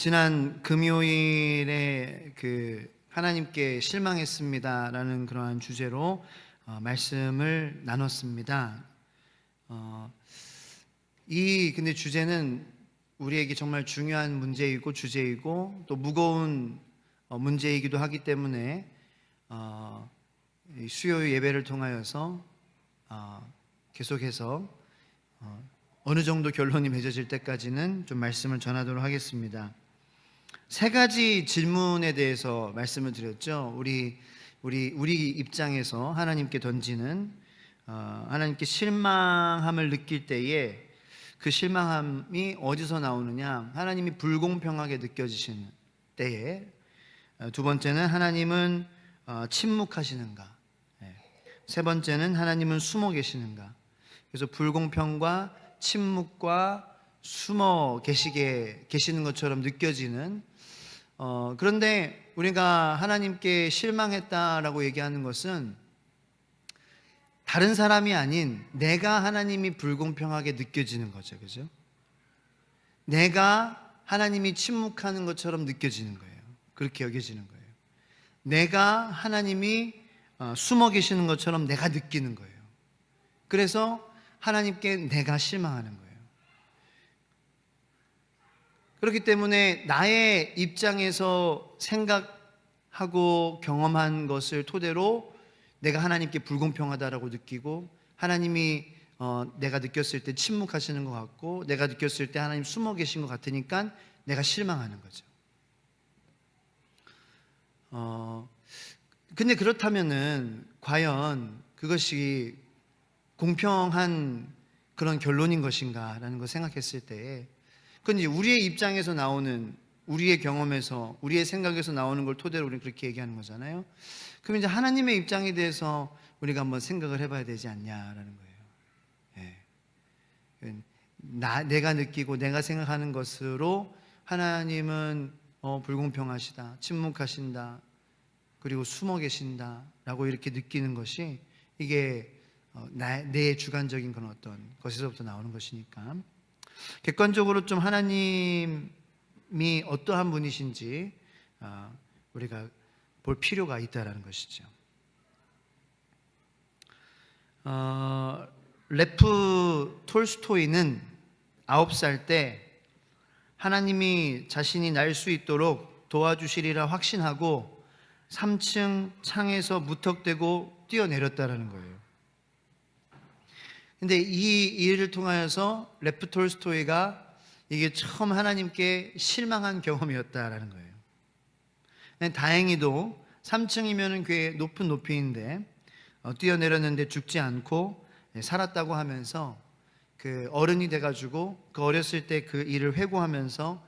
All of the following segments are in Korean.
지난 금요일에 하나님께 실망했습니다라는 그러한 주제로 말씀을 나눴습니다. 근데 주제는 우리에게 정말 중요한 문제이고 주제이고 또 무거운 문제이기도 하기 때문에 수요 예배를 통하여서 계속해서 어느 정도 결론이 맺어질 때까지는 좀 말씀을 전하도록 하겠습니다. 세 가지 질문에 대해서 말씀을 드렸죠. 우리 입장에서 하나님께 던지는 하나님께 실망함을 느낄 때에 그 실망함이 어디서 나오느냐? 하나님이 불공평하게 느껴지시는 때에, 두 번째는 하나님은 침묵하시는가? 세 번째는 하나님은 숨어 계시는가? 그래서 불공평과 침묵과 숨어 계시는 것처럼 느껴지는, 그런데 우리가 하나님께 실망했다라고 얘기하는 것은 다른 사람이 아닌 내가 하나님이 불공평하게 느껴지는 거죠. 그죠? 내가 하나님이 침묵하는 것처럼 느껴지는 거예요. 그렇게 여겨지는 거예요. 내가 하나님이 숨어 계시는 것처럼 내가 느끼는 거예요. 그래서 하나님께 내가 실망하는 거예요. 그렇기 때문에 나의 입장에서 생각하고 경험한 것을 토대로 내가 하나님께 불공평하다라고 느끼고, 하나님이 내가 느꼈을 때 침묵하시는 것 같고, 내가 느꼈을 때 하나님 숨어 계신 것 같으니까 내가 실망하는 거죠. 근데 그렇다면은 과연 그것이 공평한 그런 결론인 것인가라는 걸 생각했을 때, 그건 이제 우리의 입장에서 나오는, 우리의 경험에서, 우리의 생각에서 나오는 걸 토대로 우리는 그렇게 얘기하는 거잖아요. 그럼 이제 하나님의 입장에 대해서 우리가 한번 생각을 해봐야 되지 않냐라는 거예요. 내가 느끼고 내가 생각하는 것으로 하나님은 불공평하시다, 침묵하신다, 그리고 숨어 계신다라고 이렇게 느끼는 것이, 이게 내 주관적인 그런 어떤 것에서부터 나오는 것이니까, 객관적으로 좀 하나님이 어떠한 분이신지 우리가 볼 필요가 있다라는 것이죠. 레프 톨스토이는 9살 때 하나님이 자신이 날 수 있도록 도와주시리라 확신하고 3층 창에서 무턱대고 뛰어내렸다라는 거예요. 근데 이 일을 통하여서 레프 톨스토이가 이게 처음 하나님께 실망한 경험이었다라는 거예요. 다행히도 3층이면 꽤 높은 높이인데 뛰어내렸는데 죽지 않고 살았다고 하면서, 그 어른이 돼가지고 그 어렸을 때 그 일을 회고하면서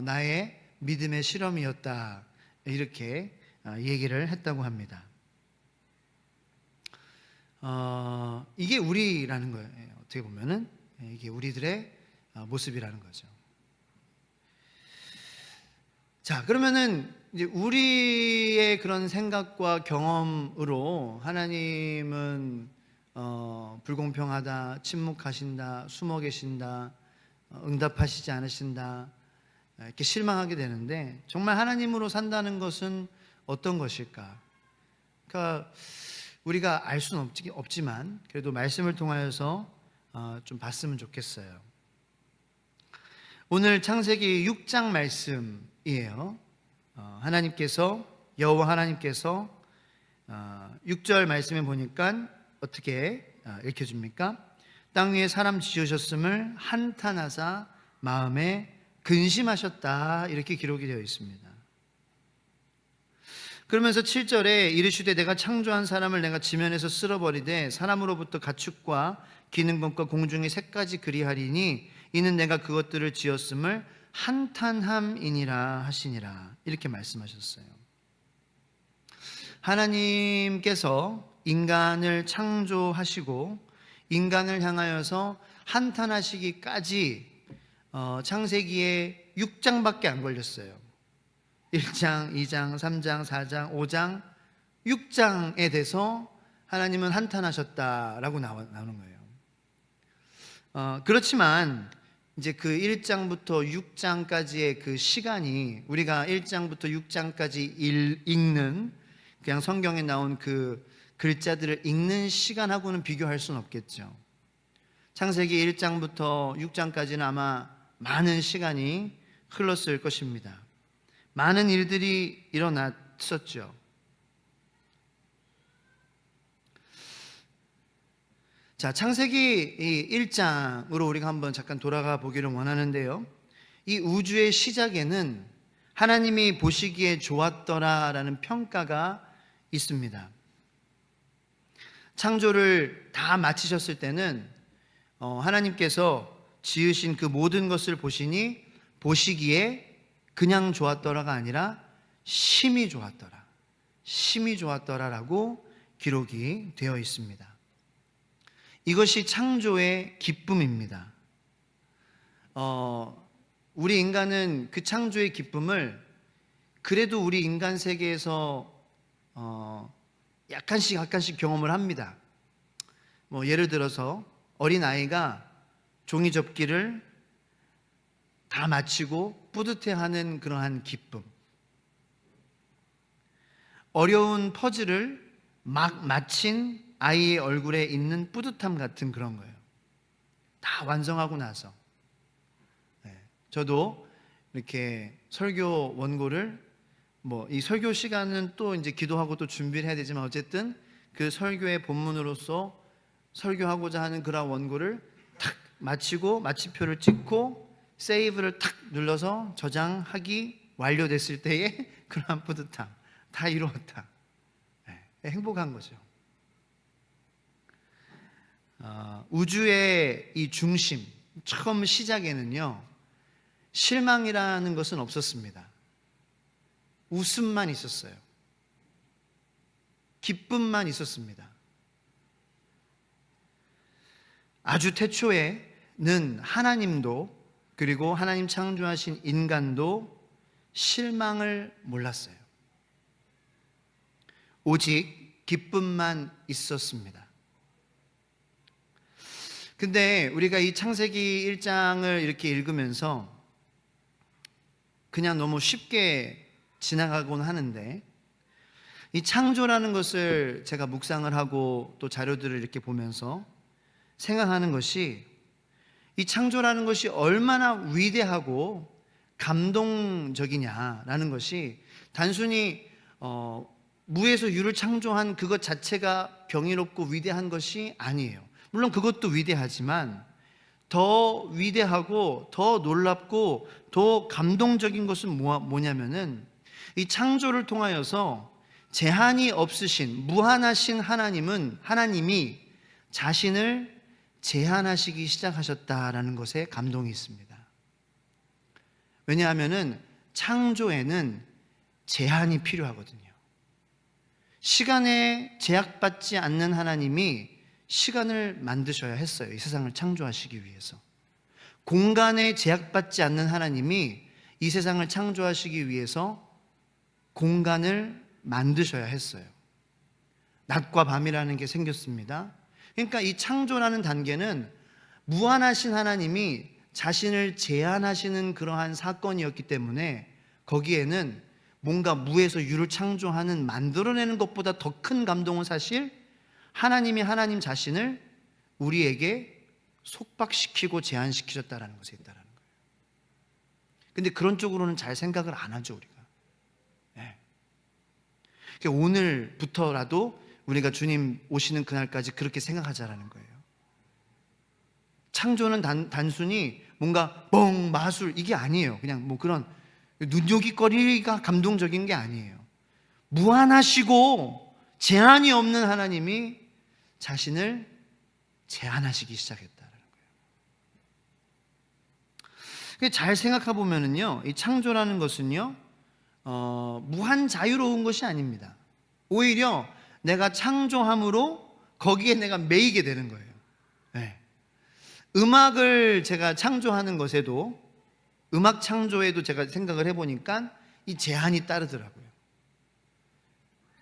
나의 믿음의 실험이었다, 이렇게 얘기를 했다고 합니다. 이게 우리라는 거예요. 어떻게 보면은 이게 우리들의 모습이라는 거죠. 자, 그러면은 이제 우리의 그런 생각과 경험으로 하나님은 불공평하다, 침묵하신다, 숨어 계신다, 응답하시지 않으신다, 이렇게 실망하게 되는데, 정말 하나님으로 산다는 것은 어떤 것일까? 그러니까 우리가 알 수는 없지만 그래도 말씀을 통하여서 좀 봤으면 좋겠어요. 오늘 창세기 6장 말씀이에요. 여호와 하나님께서 6절 말씀에 보니까 어떻게 읽혀줍니까? 땅 위에 사람 지으셨음을 한탄하사 마음에 근심하셨다, 이렇게 기록이 되어 있습니다. 그러면서 7절에 이르시되 내가 창조한 사람을 내가 지면에서 쓸어버리되 사람으로부터 가축과 기능범과 공중의 새까지 그리하리니 이는 내가 그것들을 지었음을 한탄함이니라 하시니라, 이렇게 말씀하셨어요. 하나님께서 인간을 창조하시고 인간을 향하여서 한탄하시기까지 창세기에 6장밖에 안 걸렸어요. 1장, 2장, 3장, 4장, 5장, 6장에 대해서 하나님은 한탄하셨다라고 나오는 거예요. 그렇지만 이제 그 1장부터 6장까지의 그 시간이 우리가 1장부터 6장까지 읽는 그냥 성경에 나온 그 글자들을 읽는 시간하고는 비교할 수는 없겠죠. 창세기 1장부터 6장까지는 아마 많은 시간이 흘렀을 것입니다. 많은 일들이 일어났었죠. 자, 창세기 1장으로 우리가 한번 잠깐 돌아가 보기를 원하는데요. 이 우주의 시작에는 하나님이 보시기에 좋았더라라는 평가가 있습니다. 창조를 다 마치셨을 때는 하나님께서 지으신 그 모든 것을 보시니 보시기에 그냥 좋았더라가 아니라 심히 좋았더라, 심히 좋았더라라고 기록이 되어 있습니다. 이것이 창조의 기쁨입니다. 우리 인간은 그 창조의 기쁨을 그래도 우리 인간 세계에서 약간씩 경험을 합니다. 예를 들어서 어린아이가 종이접기를 다 마치고 뿌듯해하는 그러한 기쁨, 어려운 퍼즐을 막 마친 아이의 얼굴에 있는 뿌듯함 같은 그런 거예요. 다 완성하고 나서. 저도 이렇게 설교 원고를 이 설교 시간은 또 이제 기도하고 또 준비를 해야 되지만 어쨌든 그 설교의 본문으로서 설교하고자 하는 그런 원고를 탁 마치고 마침표를 찍고 세이브를 탁 눌러서 저장하기 완료됐을 때의 그러한 뿌듯함, 다 이루었다. 행복한 거죠. 우주의 이 중심, 처음 시작에는요, 실망이라는 것은 없었습니다. 웃음만 있었어요. 기쁨만 있었습니다. 아주 태초에는 하나님도 그리고 하나님 창조하신 인간도 실망을 몰랐어요. 오직 기쁨만 있었습니다. 근데 우리가 이 창세기 1장을 이렇게 읽으면서 그냥 너무 쉽게 지나가곤 하는데, 이 창조라는 것을 제가 묵상을 하고 또 자료들을 이렇게 보면서 생각하는 것이, 이 창조라는 것이 얼마나 위대하고 감동적이냐라는 것이 단순히 무에서 유를 창조한 그것 자체가 병이롭고 위대한 것이 아니에요. 물론 그것도 위대하지만 더 위대하고 더 놀랍고 더 감동적인 것은 뭐냐면은 이 창조를 통하여서 제한이 없으신 무한하신 하나님이 자신을 제한하시기 시작하셨다라는 것에 감동이 있습니다. 왜냐하면은 창조에는 제한이 필요하거든요. 시간에 제약받지 않는 하나님이 시간을 만드셔야 했어요. 이 세상을 창조하시기 위해서. 공간에 제약받지 않는 하나님이 이 세상을 창조하시기 위해서 공간을 만드셔야 했어요. 낮과 밤이라는 게 생겼습니다. 그러니까 이 창조라는 단계는 무한하신 하나님이 자신을 제한하시는 그러한 사건이었기 때문에 거기에는 뭔가 무에서 유를 창조하는, 만들어내는 것보다 더 큰 감동은 사실 하나님이 하나님 자신을 우리에게 속박시키고 제한시키셨다는 것에 있다는 거예요. 근데 그런 쪽으로는 잘 생각을 안 하죠, 우리가. 그러니까 오늘부터라도 우리가 주님 오시는 그날까지 그렇게 생각하자라는 거예요. 창조는 단순히 뭔가 마술 이게 아니에요. 그냥 그런 눈요깃거리가 감동적인 게 아니에요. 무한하시고 제한이 없는 하나님이 자신을 제한하시기 시작했다는 거예요. 잘 생각해 보면은요, 이 창조라는 것은요, 무한 자유로운 것이 아닙니다. 오히려 내가 창조함으로 거기에 내가 매이게 되는 거예요. 음악을 제가 창조하는 것에도, 음악 창조에도 제가 생각을 해보니까 이 제한이 따르더라고요.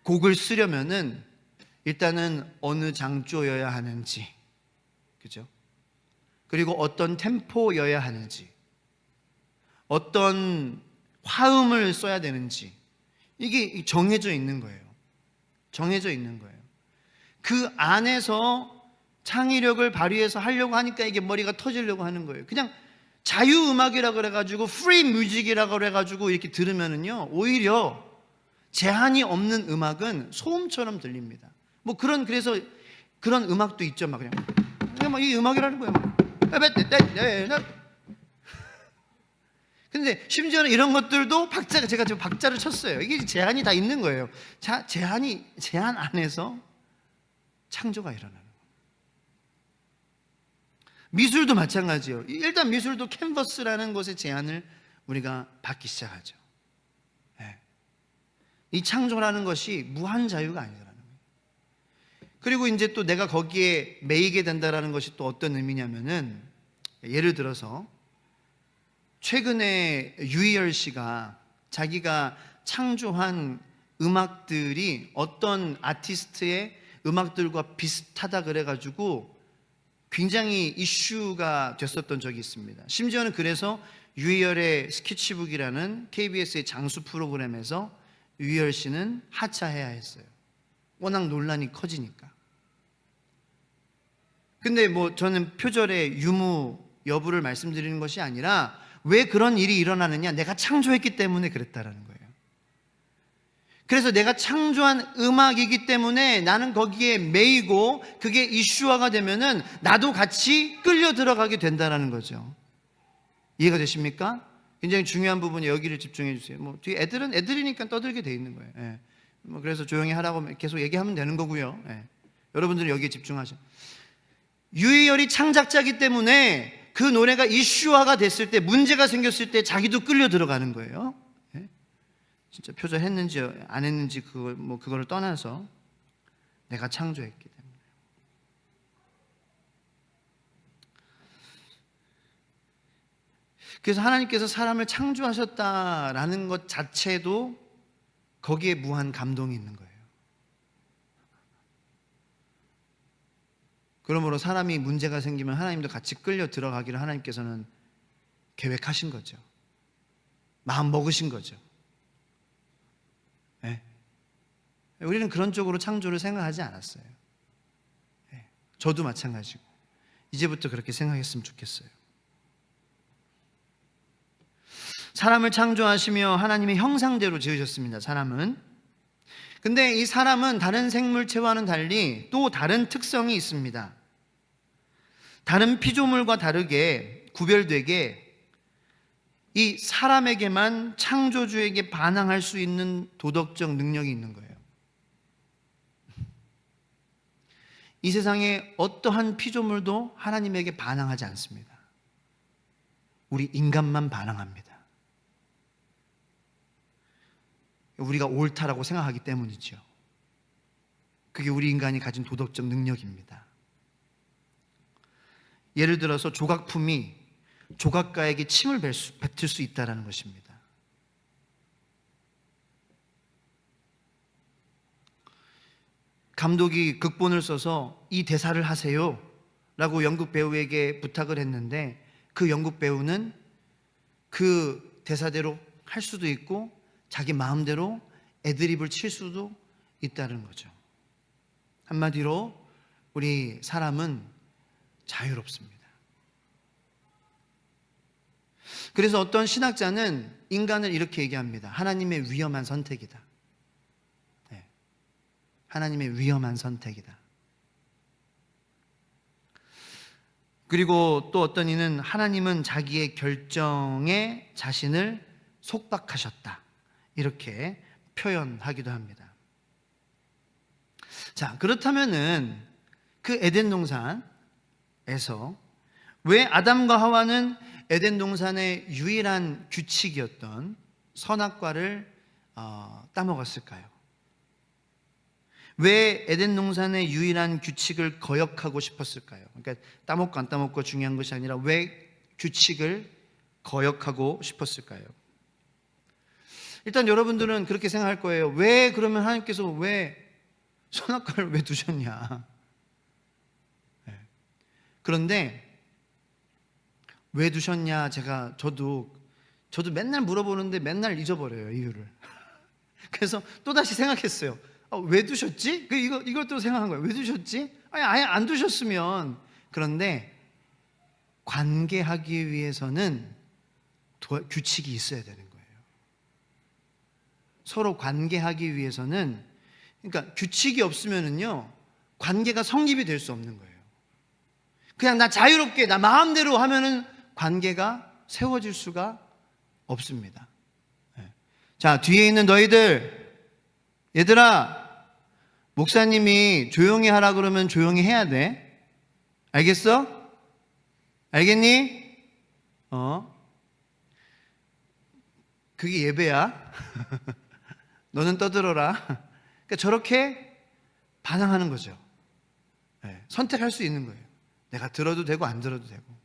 곡을 쓰려면은 일단은 어느 장조여야 하는지, 그죠? 그리고 어떤 템포여야 하는지, 어떤 화음을 써야 되는지, 이게 정해져 있는 거예요. 정해져 있는 거예요. 그 안에서 창의력을 발휘해서 하려고 하니까 이게 머리가 터지려고 하는 거예요. 그냥 자유음악이라 그래가지고 프리 뮤직이라 그래가지고 이렇게 들으면은요, 오히려 제한이 없는 음악은 소음처럼 들립니다. 뭐 그래서 그런 음악도 있죠. 막 그냥 막 이 음악이라는 거예요. 근데 심지어는 이런 것들도 제가 지금 박자를 쳤어요. 이게 제한이 다 있는 거예요. 제한 안에서 창조가 일어나는 거예요. 미술도 마찬가지예요. 일단 미술도 캔버스라는 것의 제한을 우리가 받기 시작하죠. 네. 이 창조라는 것이 무한 자유가 아니더라는 거예요. 그리고 이제 또 내가 거기에 매이게 된다라는 것이 또 어떤 의미냐면은, 예를 들어서 최근에 유희열 씨가 자기가 창조한 음악들이 어떤 아티스트의 음악들과 비슷하다 그래가지고 굉장히 이슈가 됐었던 적이 있습니다. 심지어는 그래서 유희열의 스케치북이라는 KBS의 장수 프로그램에서 유희열 씨는 하차해야 했어요. 워낙 논란이 커지니까. 근데 뭐 저는 표절의 유무 여부를 말씀드리는 것이 아니라, 왜 그런 일이 일어나느냐? 내가 창조했기 때문에 그랬다라는 거예요. 그래서 내가 창조한 음악이기 때문에 나는 거기에 매이고 그게 이슈화가 되면은 나도 같이 끌려 들어가게 된다라는 거죠. 이해가 되십니까? 굉장히 중요한 부분이 여기를 집중해 주세요. 뭐 뒤에 애들이니까 떠들게 돼 있는 거예요. 예. 뭐 그래서 조용히 하라고 계속 얘기하면 되는 거고요. 예. 여러분들은 여기에 집중하셔. 유희열이 창작자이기 때문에 그 노래가 이슈화가 됐을 때, 문제가 생겼을 때 자기도 끌려 들어가는 거예요. 예? 진짜 표절했는지 안 했는지 그거를 떠나서 내가 창조했기 때문에. 그래서 하나님께서 사람을 창조하셨다라는 것 자체도 거기에 무한 감동이 있는 거예요. 그러므로 사람이 문제가 생기면 하나님도 같이 끌려 들어가기를 하나님께서는 계획하신 거죠. 마음 먹으신 거죠. 네. 우리는 그런 쪽으로 창조를 생각하지 않았어요. 네. 저도 마찬가지고 이제부터 그렇게 생각했으면 좋겠어요. 사람을 창조하시며 하나님의 형상대로 지으셨습니다. 사람은. 근데 이 사람은 다른 생물체와는 달리 또 다른 특성이 있습니다. 다른 피조물과 다르게 구별되게 이 사람에게만 창조주에게 반항할 수 있는 도덕적 능력이 있는 거예요. 이 세상에 어떠한 피조물도 하나님에게 반항하지 않습니다. 우리 인간만 반항합니다. 우리가 옳다라고 생각하기 때문이죠. 그게 우리 인간이 가진 도덕적 능력입니다. 예를 들어서 조각품이 조각가에게 침을 뱉을 수 있다는 것입니다. 감독이 극본을 써서 이 대사를 하세요 라고 연극 배우에게 부탁을 했는데, 그 연극 배우는 그 대사대로 할 수도 있고 자기 마음대로 애드립을 칠 수도 있다는 거죠. 한마디로 우리 사람은 자유롭습니다. 그래서 어떤 신학자는 인간을 이렇게 얘기합니다. 하나님의 위험한 선택이다. 네. 하나님의 위험한 선택이다. 그리고 또 어떤 이는 하나님은 자기의 결정에 자신을 속박하셨다, 이렇게 표현하기도 합니다. 자, 그렇다면은 그 에덴 동산에서 왜 아담과 하와는 에덴 동산의 유일한 규칙이었던 선악과를 따먹었을까요? 왜 에덴 동산의 유일한 규칙을 거역하고 싶었을까요? 그러니까 따먹고 안 따먹고 중요한 것이 아니라 왜 규칙을 거역하고 싶었을까요? 일단 여러분들은 그렇게 생각할 거예요. 왜 그러면 하나님께서 왜 선악과를 왜 두셨냐? 네. 그런데 왜 두셨냐, 저도 맨날 물어보는데 맨날 잊어버려요, 이유를. 그래서 또다시 생각했어요. 왜 두셨지? 이것도 생각한 거예요. 왜 두셨지? 아예 안 두셨으면. 그런데 관계하기 위해서는 규칙이 있어야 되는 거예요. 서로 관계하기 위해서는, 그러니까 규칙이 없으면은요, 관계가 성립이 될 수 없는 거예요. 그냥 나 자유롭게 나 마음대로 하면은 관계가 세워질 수가 없습니다. 자, 뒤에 있는 너희들, 얘들아, 목사님이 조용히 하라 그러면 조용히 해야 돼. 알겠어? 알겠니? 그게 예배야. 너는 떠들어라. 그러니까 저렇게 반항하는 거죠. 선택할 수 있는 거예요. 내가 들어도 되고 안 들어도 되고.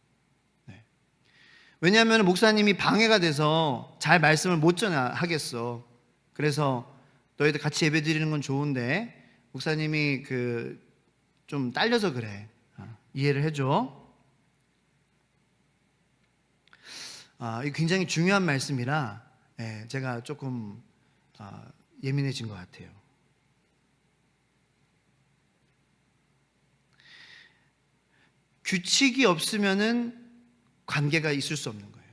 왜냐하면 목사님이 방해가 돼서 잘 말씀을 못 전하겠어. 그래서 너희들 같이 예배 드리는 건 좋은데 목사님이 좀 딸려서 그래. 이해를 해줘. 이거 굉장히 중요한 말씀이라 제가 조금 예민해진 것 같아요. 규칙이 없으면은 관계가 있을 수 없는 거예요.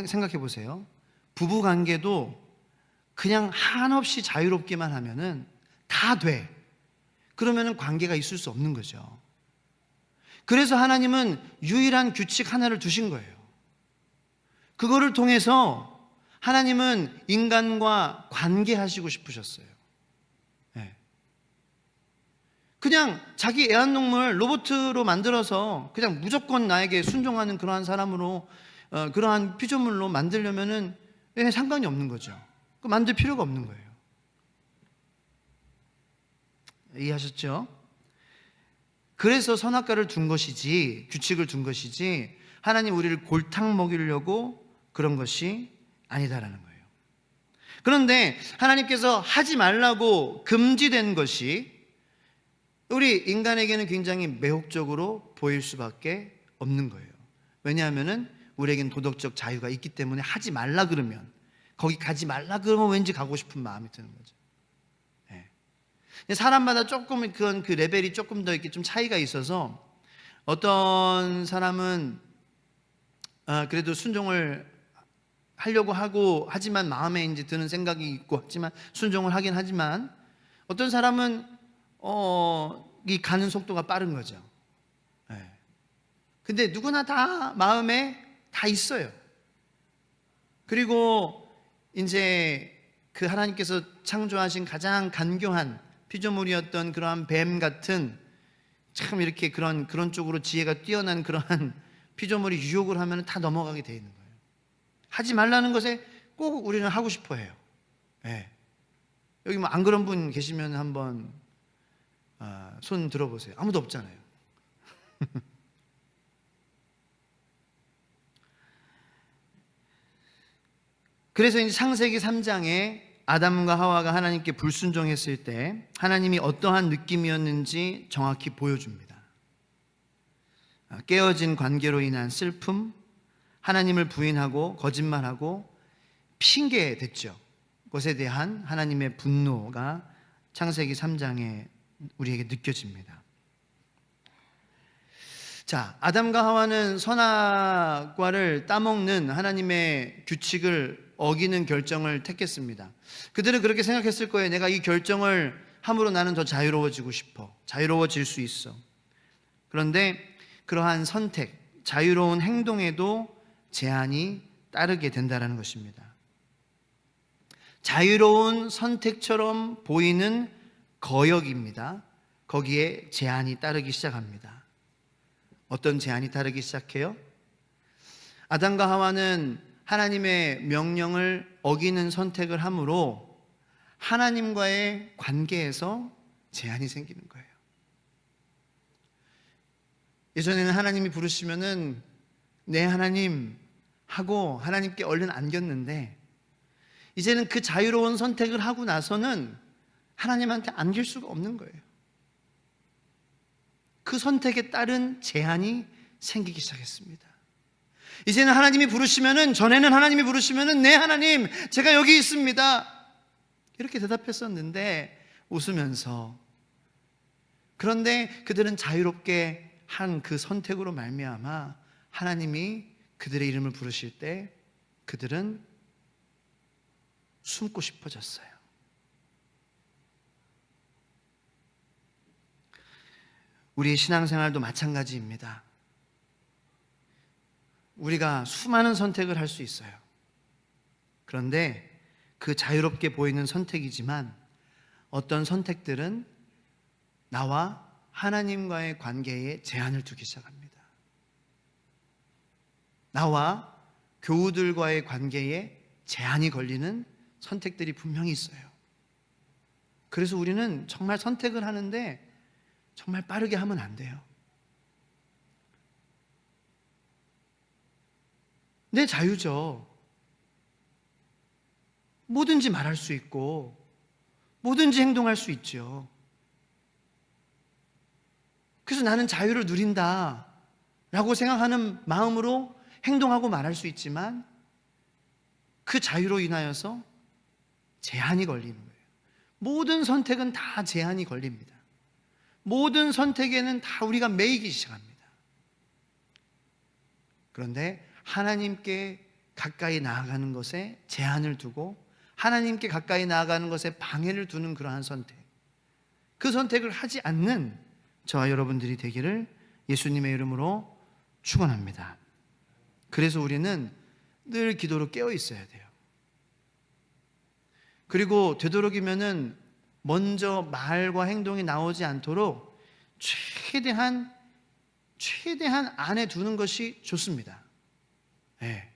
생각해 보세요. 부부 관계도 그냥 한없이 자유롭기만 하면은 다 돼. 그러면은 관계가 있을 수 없는 거죠. 그래서 하나님은 유일한 규칙 하나를 두신 거예요. 그거를 통해서 하나님은 인간과 관계하시고 싶으셨어요. 그냥 자기 애완동물 로봇으로 만들어서 그냥 무조건 나에게 순종하는 그러한 사람으로, 그러한 피조물로 만들려면은 상관이 없는 거죠. 만들 필요가 없는 거예요. 이해하셨죠? 그래서 선악과를 둔 것이지, 규칙을 둔 것이지, 하나님 우리를 골탕 먹이려고 그런 것이 아니다라는 거예요. 그런데 하나님께서 하지 말라고 금지된 것이 우리 인간에게는 굉장히 매혹적으로 보일 수밖에 없는 거예요. 왜냐하면 우리에겐 도덕적 자유가 있기 때문에 하지 말라 그러면, 거기 가지 말라 그러면 왠지 가고 싶은 마음이 드는 거죠. 사람마다 조금 그 레벨이 조금 더 이렇게 좀 차이가 있어서, 어떤 사람은 그래도 순종을 하려고 하고 하지만 마음에 이제 드는 생각이 있고 하지만 순종을 하긴 하지만, 어떤 사람은 이 가는 속도가 빠른 거죠. 근데 누구나 다 마음에 다 있어요. 그리고 이제 그 하나님께서 창조하신 가장 간교한 피조물이었던 그러한 뱀 같은, 참 이렇게 그런 쪽으로 지혜가 뛰어난 그러한 피조물이 유혹을 하면 다 넘어가게 돼 있는 거예요. 하지 말라는 것에 꼭 우리는 하고 싶어 해요. 여기 뭐 안 그런 분 계시면 한번 손 들어보세요. 아무도 없잖아요. 그래서 이제 창세기 3장에 아담과 하와가 하나님께 불순종했을 때 하나님이 어떠한 느낌이었는지 정확히 보여줍니다. 깨어진 관계로 인한 슬픔, 하나님을 부인하고 거짓말하고 핑계댔죠. 그것에 대한 하나님의 분노가 창세기 3장에 우리에게 느껴집니다. 자, 아담과 하와는 선악과를 따먹는 하나님의 규칙을 어기는 결정을 택했습니다. 그들은 그렇게 생각했을 거예요. 내가 이 결정을 함으로 나는 더 자유로워지고 싶어. 자유로워질 수 있어. 그런데 그러한 선택, 자유로운 행동에도 제한이 따르게 된다는 것입니다. 자유로운 선택처럼 보이는 거역입니다. 거기에 제한이 따르기 시작합니다. 어떤 제한이 따르기 시작해요? 아담과 하와는 하나님의 명령을 어기는 선택을 함으로 하나님과의 관계에서 제한이 생기는 거예요. 예전에는 하나님이 부르시면은 네 하나님 하고 하나님께 얼른 안겼는데, 이제는 그 자유로운 선택을 하고 나서는 하나님한테 안길 수가 없는 거예요. 그 선택에 따른 제한이 생기기 시작했습니다. 이제는 하나님이 부르시면은, 전에는 하나님이 부르시면은 네 하나님 제가 여기 있습니다 이렇게 대답했었는데 웃으면서. 그런데 그들은 자유롭게 한 그 선택으로 말미암아 하나님이 그들의 이름을 부르실 때 그들은 숨고 싶어졌어요. 우리의 신앙생활도 마찬가지입니다. 우리가 수많은 선택을 할 수 있어요. 그런데 그 자유롭게 보이는 선택이지만 어떤 선택들은 나와 하나님과의 관계에 제한을 두기 시작합니다. 나와 교우들과의 관계에 제한이 걸리는 선택들이 분명히 있어요. 그래서 우리는 정말 선택을 하는데 정말 빠르게 하면 안 돼요. 내 자유죠. 뭐든지 말할 수 있고 뭐든지 행동할 수 있죠. 그래서 나는 자유를 누린다 라고 생각하는 마음으로 행동하고 말할 수 있지만 그 자유로 인하여서 제한이 걸리는 거예요. 모든 선택은 다 제한이 걸립니다. 모든 선택에는 다 우리가 매이기 시작합니다. 그런데 하나님께 가까이 나아가는 것에 제한을 두고 하나님께 가까이 나아가는 것에 방해를 두는 그러한 선택, 그 선택을 하지 않는 저와 여러분들이 되기를 예수님의 이름으로 축원합니다. 그래서 우리는 늘 기도로 깨어 있어야 돼요. 그리고 되도록이면은 먼저 말과 행동이 나오지 않도록 최대한 안에 두는 것이 좋습니다. 네.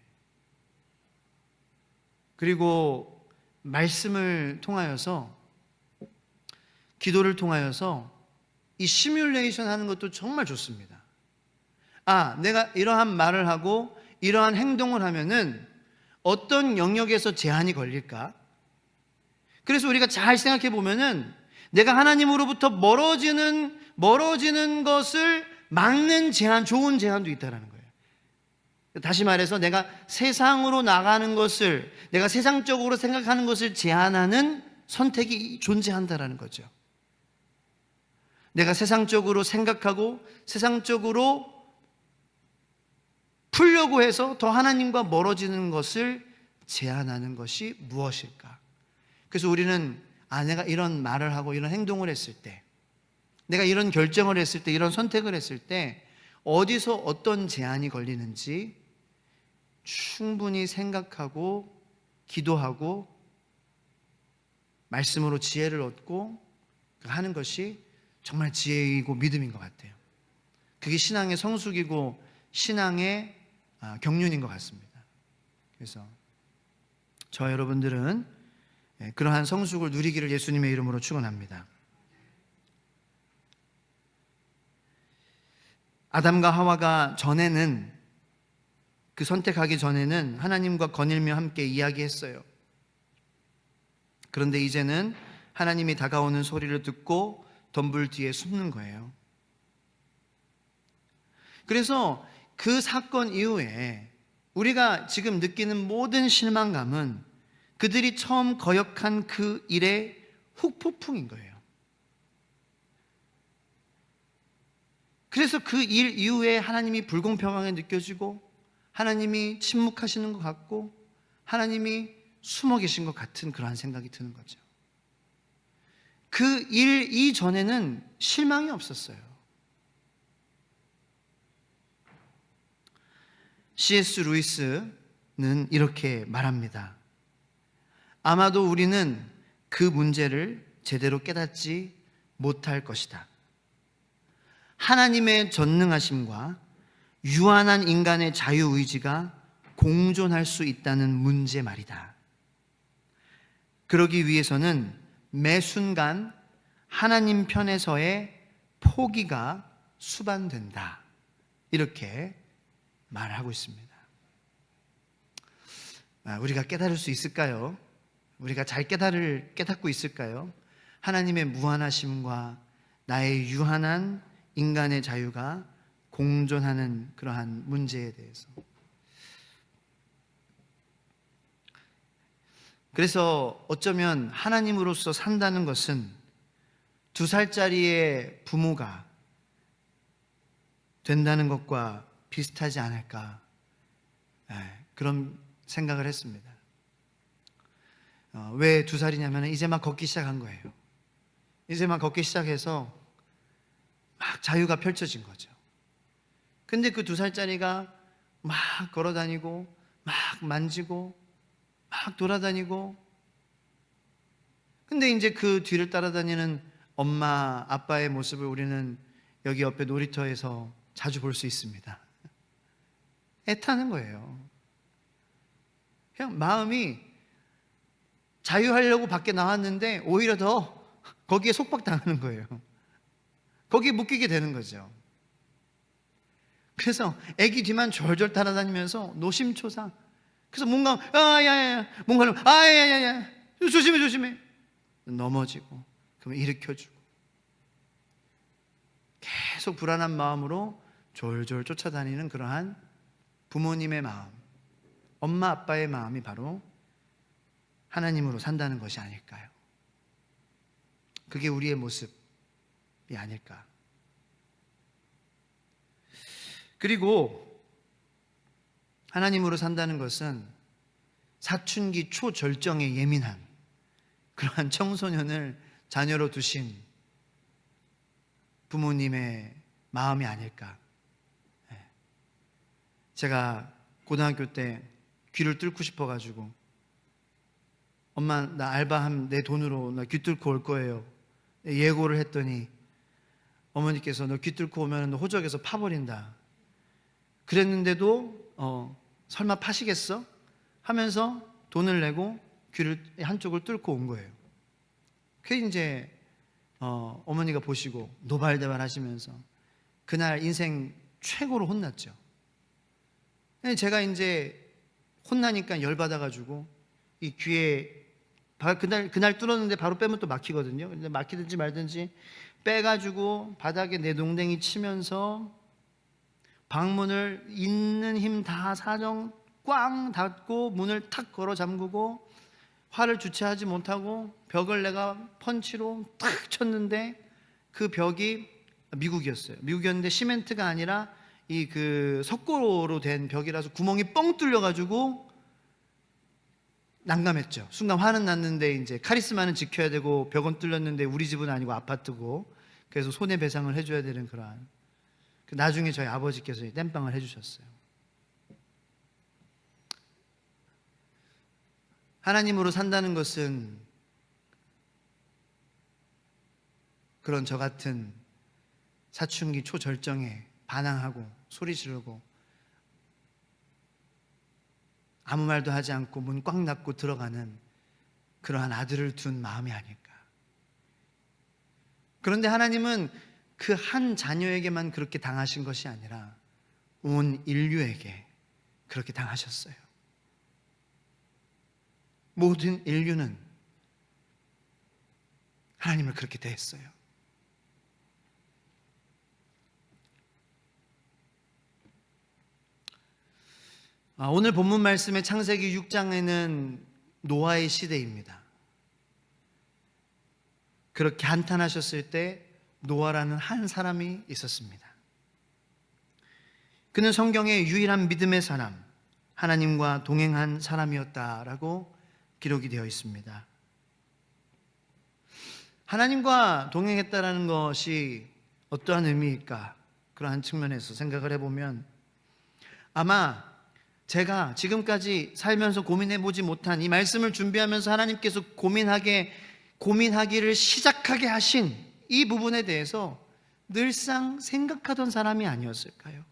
그리고 말씀을 통하여서, 기도를 통하여서 이 시뮬레이션 하는 것도 정말 좋습니다. 내가 이러한 말을 하고 이러한 행동을 하면은 어떤 영역에서 제한이 걸릴까? 그래서 우리가 잘 생각해 보면은 내가 하나님으로부터 멀어지는 것을 막는 제한, 좋은 제한도 있다라는 거예요. 다시 말해서 내가 세상으로 나가는 것을, 내가 세상적으로 생각하는 것을 제한하는 선택이 존재한다라는 거죠. 내가 세상적으로 생각하고 세상적으로 풀려고 해서 더 하나님과 멀어지는 것을 제한하는 것이 무엇일까? 그래서 우리는 내가 이런 말을 하고 이런 행동을 했을 때, 내가 이런 결정을 했을 때, 이런 선택을 했을 때 어디서 어떤 제한이 걸리는지 충분히 생각하고 기도하고 말씀으로 지혜를 얻고 하는 것이 정말 지혜이고 믿음인 것 같아요. 그게 신앙의 성숙이고 신앙의 경륜인 것 같습니다. 그래서 저와 여러분들은 그러한 성숙을 누리기를 예수님의 이름으로 축원합니다. 아담과 하와가 전에는, 그 선택하기 전에는 하나님과 거닐며 함께 이야기했어요. 그런데 이제는 하나님이 다가오는 소리를 듣고 덤불 뒤에 숨는 거예요. 그래서 그 사건 이후에 우리가 지금 느끼는 모든 실망감은 그들이 처음 거역한 그 일의 후폭풍인 거예요. 그래서 그 일 이후에 하나님이 불공평하게 느껴지고 하나님이 침묵하시는 것 같고 하나님이 숨어 계신 것 같은 그러한 생각이 드는 거죠. 그 일 이전에는 실망이 없었어요. C.S. 루이스는 이렇게 말합니다. 아마도 우리는 그 문제를 제대로 깨닫지 못할 것이다. 하나님의 전능하심과 유한한 인간의 자유의지가 공존할 수 있다는 문제 말이다. 그러기 위해서는 매 순간 하나님 편에서의 포기가 수반된다. 이렇게 말하고 있습니다. 우리가 깨달을 수 있을까요? 우리가 잘 깨닫고 있을까요? 하나님의 무한하심과 나의 유한한 인간의 자유가 공존하는 그러한 문제에 대해서. 그래서 어쩌면 하나님으로서 산다는 것은 2살짜리의 부모가 된다는 것과 비슷하지 않을까, 그런 생각을 했습니다. 왜 2살이냐면 이제 막 걷기 시작한 거예요. 이제 막 걷기 시작해서 막 자유가 펼쳐진 거죠. 근데 그 2살짜리가 막 걸어다니고 막 만지고 막 돌아다니고, 근데 이제 그 뒤를 따라다니는 엄마 아빠의 모습을 우리는 여기 옆에 놀이터에서 자주 볼 수 있습니다. 애타는 거예요. 그냥 마음이 자유하려고 밖에 나왔는데 오히려 더 거기에 속박당하는 거예요. 거기에 묶이게 되는 거죠. 그래서 애기 뒤만 졸졸 따라다니면서 노심초사. 그래서 뭔가 야야야 뭔가를 야야야 조심해 조심해, 넘어지고 그러면 일으켜주고, 계속 불안한 마음으로 졸졸 쫓아다니는 그러한 부모님의 마음, 엄마 아빠의 마음이 바로 하나님으로 산다는 것이 아닐까요? 그게 우리의 모습이 아닐까. 그리고 하나님으로 산다는 것은 사춘기 초절정에 예민한 그러한 청소년을 자녀로 두신 부모님의 마음이 아닐까. 제가 고등학교 때 귀를 뚫고 싶어가지고 엄마 나 알바하면 내 돈으로 나 귀 뚫고 올 거예요 예고를 했더니 어머니께서 너 귀 뚫고 오면 너 호적에서 파버린다 그랬는데도 설마 파시겠어? 하면서 돈을 내고 귀를 한쪽을 뚫고 온 거예요. 그게 이제 어머니가 보시고 노발대발 하시면서 그날 인생 최고로 혼났죠. 제가 이제 혼나니까 열받아가지고 이 귀에 그날 뚫었는데 바로 빼면 또 막히거든요. 근데 막히든지 말든지 빼가지고 바닥에 내 농댕이 치면서 방문을 있는 힘 다 사정 꽝 닫고 문을 탁 걸어 잠그고 화를 주체하지 못하고 벽을 내가 펀치로 탁 쳤는데 그 벽이 미국이었어요. 미국이었는데 시멘트가 아니라 이 그 석고로 된 벽이라서 구멍이 뻥 뚫려가지고 난감했죠. 순간 화는 났는데 이제 카리스마는 지켜야 되고 벽은 뚫렸는데 우리 집은 아니고 아파트고, 그래서 손해배상을 해줘야 되는 그러한. 나중에 저희 아버지께서 땜빵을 해주셨어요. 하나님으로 산다는 것은 그런 저 같은 사춘기 초절정에 반항하고 소리 지르고 아무 말도 하지 않고 문 꽉 닫고 들어가는 그러한 아들을 둔 마음이 아닐까. 그런데 하나님은 그 한 자녀에게만 그렇게 당하신 것이 아니라 온 인류에게 그렇게 당하셨어요. 모든 인류는 하나님을 그렇게 대했어요. 오늘 본문 말씀의 창세기 6장에는 노아의 시대입니다. 그렇게 한탄하셨을 때 노아라는 한 사람이 있었습니다. 그는 성경의 유일한 믿음의 사람, 하나님과 동행한 사람이었다라고 기록이 되어 있습니다. 하나님과 동행했다라는 것이 어떠한 의미일까? 그러한 측면에서 생각을 해보면 아마 제가 지금까지 살면서 고민해보지 못한 이 말씀을 준비하면서 하나님께서 고민하기를 시작하게 하신 이 부분에 대해서 늘상 생각하던 사람이 아니었을까요?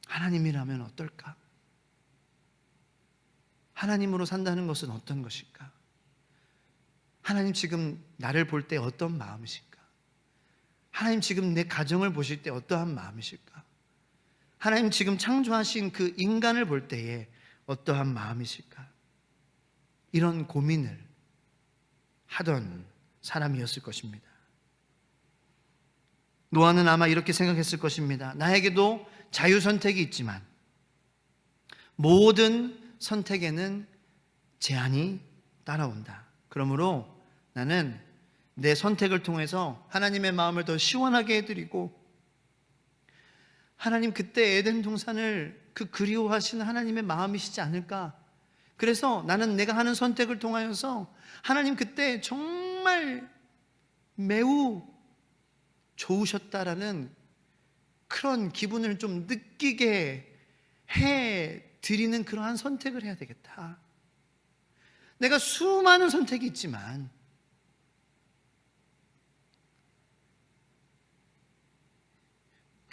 하나님이라면 어떨까? 하나님으로 산다는 것은 어떤 것일까? 하나님 지금 나를 볼 때 어떤 마음이실까? 하나님 지금 내 가정을 보실 때 어떠한 마음이실까? 하나님 지금 창조하신 그 인간을 볼 때에 어떠한 마음이실까? 이런 고민을 하던 사람이었을 것입니다. 노아는 아마 이렇게 생각했을 것입니다. 나에게도 자유 선택이 있지만 모든 선택에는 제한이 따라온다. 그러므로 나는 내 선택을 통해서 하나님의 마음을 더 시원하게 해드리고, 하나님 그때 에덴 동산을 그 그리워하시는 하나님의 마음이시지 않을까. 그래서 나는 내가 하는 선택을 통하여서 하나님 그때 정말 매우 좋으셨다라는 그런 기분을 좀 느끼게 해 드리는 그러한 선택을 해야 되겠다. 내가 수많은 선택이 있지만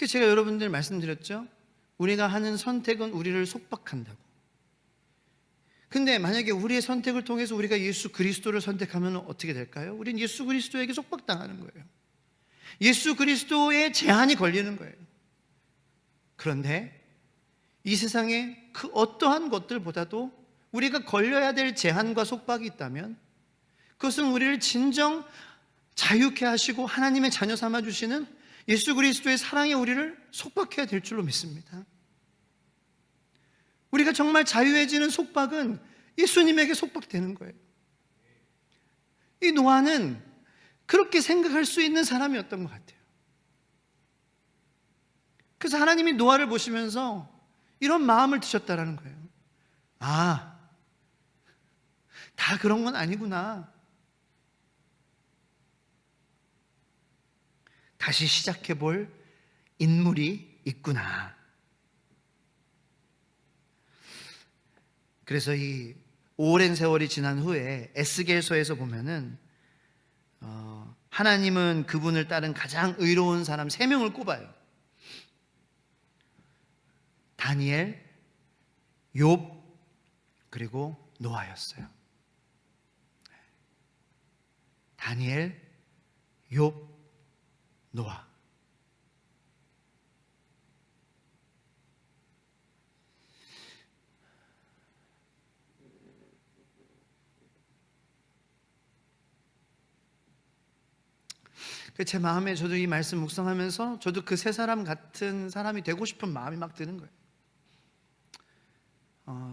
제가 여러분들 말씀드렸죠? 우리가 하는 선택은 우리를 속박한다고. 근데 만약에 우리의 선택을 통해서 우리가 예수 그리스도를 선택하면 어떻게 될까요? 우린 예수 그리스도에게 속박당하는 거예요. 예수 그리스도의 제한이 걸리는 거예요. 그런데 이 세상에 그 어떠한 것들보다도 우리가 걸려야 될 제한과 속박이 있다면 그것은 우리를 진정 자유케 하시고 하나님의 자녀 삼아주시는 예수 그리스도의 사랑이 우리를 속박해야 될 줄로 믿습니다. 우리가 정말 자유해지는 속박은 예수님에게 속박되는 거예요. 이 노아는 그렇게 생각할 수 있는 사람이었던 것 같아요. 그래서 하나님이 노아를 보시면서 이런 마음을 드셨다라는 거예요. 아, 다 그런 건 아니구나. 다시 시작해 볼 인물이 있구나. 그래서 이 오랜 세월이 지난 후에 에스겔서에서 보면은 하나님은 그분을 따른 가장 의로운 사람 3명을 꼽아요. 다니엘, 욥, 그리고 노아였어요. 다니엘, 욥, 노아. 제 마음에 저도 이 말씀 묵상하면서 저도 그 3사람 같은 사람이 되고 싶은 마음이 막 드는 거예요.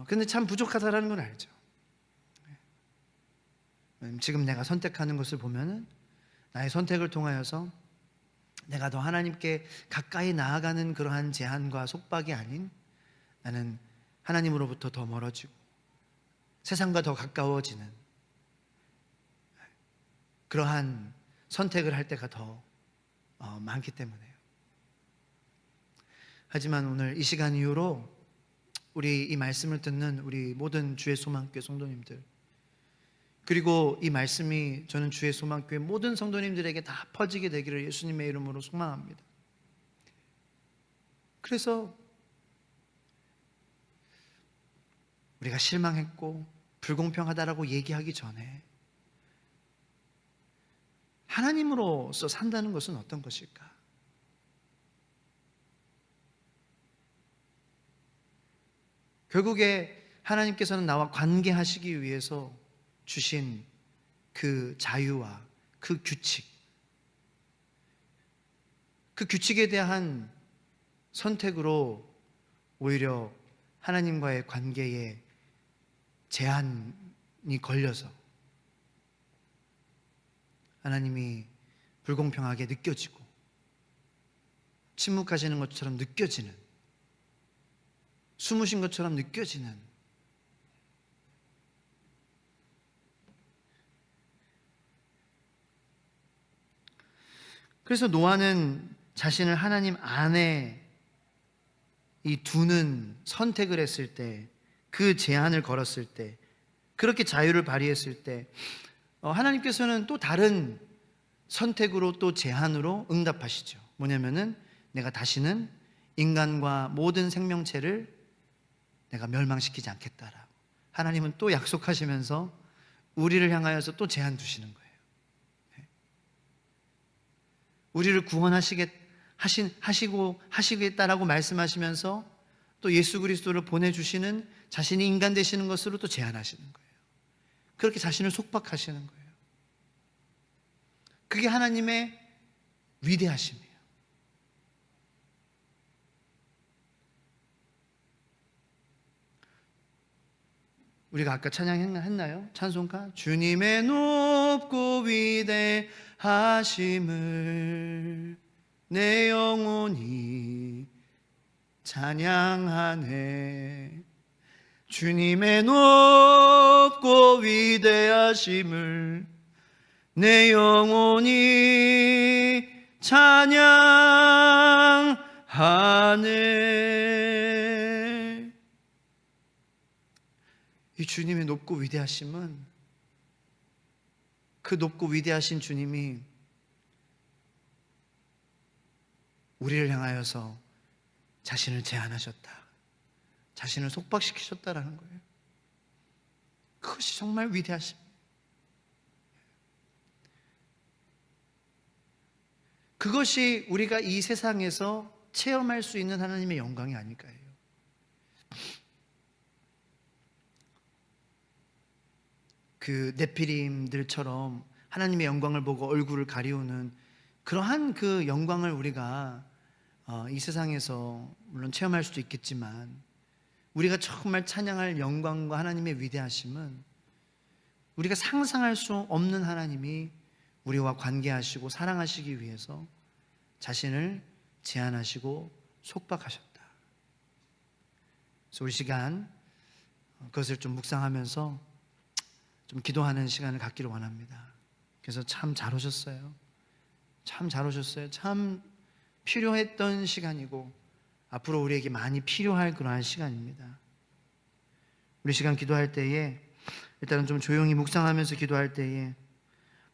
근데 참 부족하다라는 건 알죠. 지금 내가 선택하는 것을 보면은 나의 선택을 통하여서 내가 더 하나님께 가까이 나아가는 그러한 제한과 속박이 아닌 나는 하나님으로부터 더 멀어지고 세상과 더 가까워지는 그러한 선택을 할 때가 더 많기 때문에요. 하지만 오늘 이 시간 이후로 우리 이 말씀을 듣는 우리 모든 주의 소망교회 성도님들, 그리고 이 말씀이 저는 주의 소망교회 모든 성도님들에게 다 퍼지게 되기를 예수님의 이름으로 소망합니다. 그래서 우리가 실망했고 불공평하다라고 얘기하기 전에 하나님으로서 산다는 것은 어떤 것일까? 결국에 하나님께서는 나와 관계하시기 위해서 주신 그 자유와 그 규칙, 그 규칙에 대한 선택으로 오히려 하나님과의 관계에 제한이 걸려서 하나님이 불공평하게 느껴지고 침묵하시는 것처럼 느껴지는, 숨으신 것처럼 느껴지는, 그래서 노아는 자신을 하나님 안에 이 두는 선택을 했을 때, 그 제한을 걸었을 때, 그렇게 자유를 발휘했을 때 하나님께서는 또 다른 선택으로 또 제한으로 응답하시죠. 뭐냐면은 내가 다시는 인간과 모든 생명체를 내가 멸망시키지 않겠다라고 하나님은 또 약속하시면서 우리를 향하여서 또 제한 두시는 거예요. 우리를 하시겠다라고 말씀하시면서 또 예수 그리스도를 보내주시는 자신이 인간 되시는 것으로 또 제한하시는 거예요. 그렇게 자신을 속박하시는 거예요. 그게 하나님의 위대하심이에요. 우리가 아까 찬양했나요? 찬송가 주님의 높고 위대하심을 내 영혼이 찬양하네. 주님의 높고 위대하심을 내 영혼이 찬양하네. 이 주님의 높고 위대하심은, 그 높고 위대하신 주님이 우리를 향하여서 자신을 제한하셨다, 자신을 속박시키셨다라는 거예요. 그것이 정말 위대하십니다. 그것이 우리가 이 세상에서 체험할 수 있는 하나님의 영광이 아닐까요? 그 네피림들처럼 하나님의 영광을 보고 얼굴을 가리우는 그러한 그 영광을 우리가 이 세상에서 물론 체험할 수도 있겠지만, 우리가 정말 찬양할 영광과 하나님의 위대하심은 우리가 상상할 수 없는 하나님이 우리와 관계하시고 사랑하시기 위해서 자신을 제한하시고 속박하셨다. 그래서 우리 시간 그것을 좀 묵상하면서 좀 기도하는 시간을 갖기를 원합니다. 그래서 참 잘 오셨어요. 참 잘 오셨어요. 참 필요했던 시간이고 앞으로 우리에게 많이 필요할 그러한 시간입니다. 우리 시간 기도할 때에 일단은 좀 조용히 묵상하면서 기도할 때에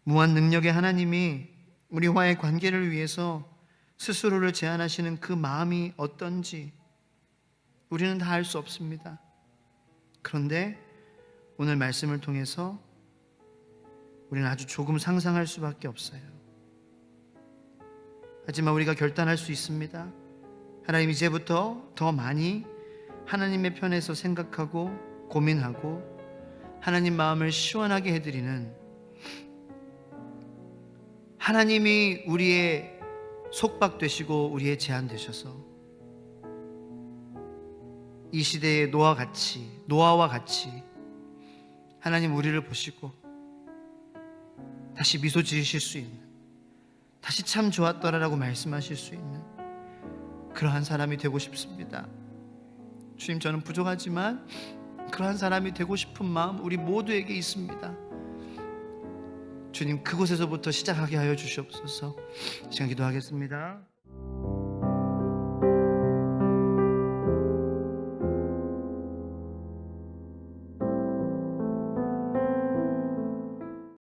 무한 능력의 하나님이 우리와의 관계를 위해서 스스로를 제한하시는 그 마음이 어떤지 우리는 다 알 수 없습니다. 그런데 오늘 말씀을 통해서 우리는 아주 조금 상상할 수밖에 없어요. 하지만 우리가 결단할 수 있습니다. 하나님, 이제부터 더 많이 하나님의 편에서 생각하고 고민하고 하나님 마음을 시원하게 해드리는, 하나님이 우리의 속박 되시고 우리의 제한 되셔서 이 시대의 노아와 같이 하나님 우리를 보시고 다시 미소 지으실 수 있는, 다시 참 좋았더라라고 말씀하실 수 있는 그러한 사람이 되고 싶습니다. 주님, 저는 부족하지만 그러한 사람이 되고 싶은 마음 우리 모두에게 있습니다. 주님, 그곳에서부터 시작하게 하여 주시옵소서. 시간 기도하겠습니다.